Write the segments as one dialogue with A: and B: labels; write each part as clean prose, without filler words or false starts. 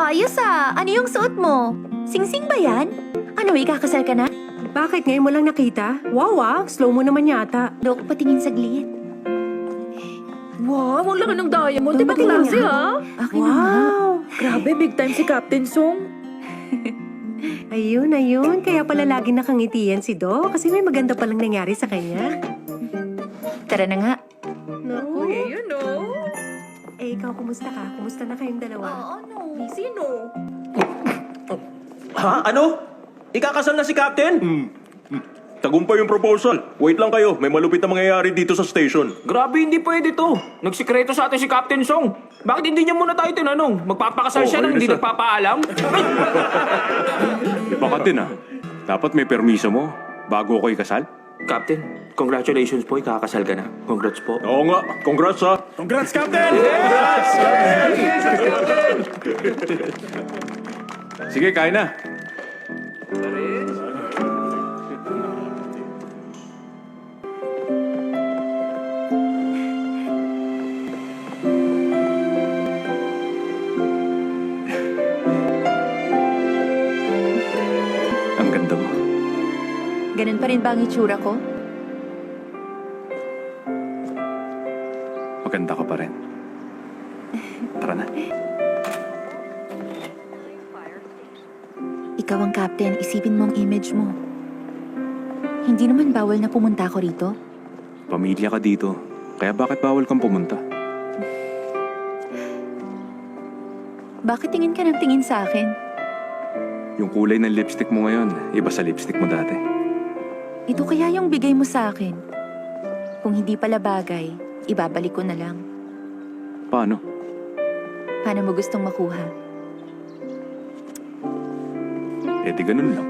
A: Ayos ah! Ano yung suot mo? Singsing ba yan? Ano, ikakasal ka na?
B: Bakit ngayon mo lang nakita? Wow slow mo naman yata.
A: Dok, patingin saglit.
C: Wow, ang laki ng diamond. Di ba
B: Patingin
C: klase,
B: nga.
C: ha?
A: Akin na nga.
C: Grabe, big time si Captain Song.
B: Ayun. Kaya pala lagi nakangitian si Do kasi may maganda palang nangyari sa kanya.
A: Tara na nga.
B: No?
C: Yun, no?
B: Eh, ikaw, kumusta ka? Kumusta na kayong dalawa?
C: Ano? Sino?
D: Ha? Ano? Ikakasal na si Captain?
E: Tagumpay yung proposal. Wait lang kayo, may malupit na mangyayari dito sa station.
D: Grabe, hindi pwede to. Nagsikreto sa atin si Captain Song. Bakit hindi niya muna tayo tinanong? Magpapakasal siya nang
E: ayun
D: hindi
E: na siya.
D: nagpapaalam?
E: Baka din Dapat may permiso mo bago ako ikasal.
D: Captain, congratulations po. Ikakasal ka na. Congrats po.
E: Oo nga, congrats ha.
F: Congrats, Captain!
E: Sige, kain na. Ang ganda mo.
A: Ganun pa rin ba ang itsura ko?
E: Maganda ka pa rin. Tara na.
A: Ikaw ang captain, isipin mo ang image mo. Hindi naman bawal na pumunta ako rito.
E: Pamilya ka dito. Kaya bakit bawal kang pumunta?
A: Bakit tingin ka ng tingin sa akin?
E: Yung kulay ng lipstick mo ngayon, iba sa lipstick mo dati.
A: Ito kaya yung bigay mo sa akin. Kung hindi pala bagay, ibabalik ko na lang.
E: Paano?
A: Paano mo gustong makuha?
E: Eh di ganun lang.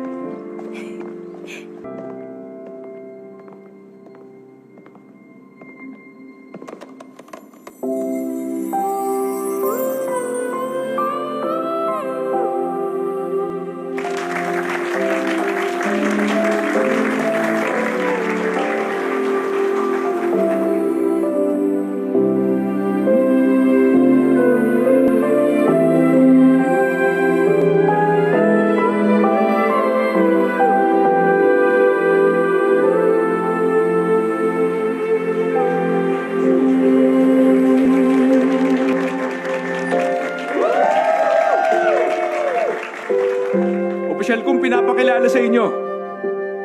E: Opisyal kong pinapakilala sa inyo.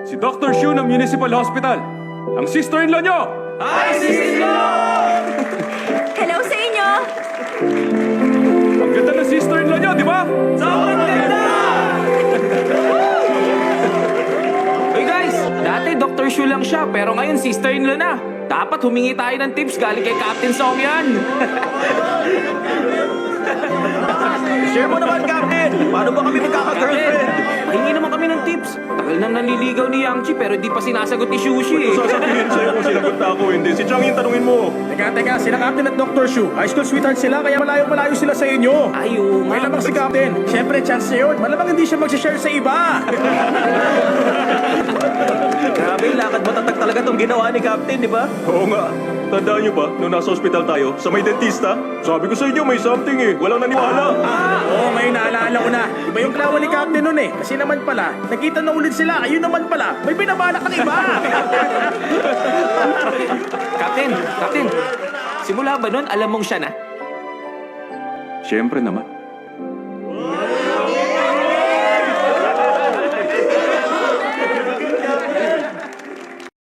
E: Si Dr. Xu ng Municipal Hospital. Ang sister-in-law nyo!
A: Hello sa inyo!
E: Ang ganda ng sister-in-law nyo, di ba?
D: Hey guys, dati Dr. Shu lang siya, pero ngayon sister-in-law na. Dapat humingi tayo ng tips galing kay Captain Song yan.
F: Share mo naman, Captain! Paano ba kami magkaka-girlfriend?
D: Pahingi naman kami ng tips. Tagal nang nanliligaw ni Yang Chi pero di pa sinasagot ni Shushi eh.
E: Sasabihin sa'yo kung sinagot na ako, hindi. Si Chang yung tanungin mo.
F: Teka, sila Captain at Dr. Shu. High school sweetheart sila, kaya malayo-malayo sila sa inyo.
D: Ayaw
F: May
D: nga.
F: lamang si Captain. Siyempre, chance niya yun. Malamang hindi siya mag-share sa iba.
D: Grabe, lakad matatag talaga tong ginawa ni Captain, di ba?
E: Oo nga. Tandaan niyo ba, nung nasa ospital tayo, sa may dentista, sabi ko sa inyo may something eh. Walang naniwala.
F: Oo, ngayon naalala ko na. Iba yung klawa ni Captain nun eh. Kasi naman pala, nakita na ulit sila. Ayun naman pala, may binabalak ng iba.
D: Captain, simula ba nun alam mong siya na?
E: Siyempre naman.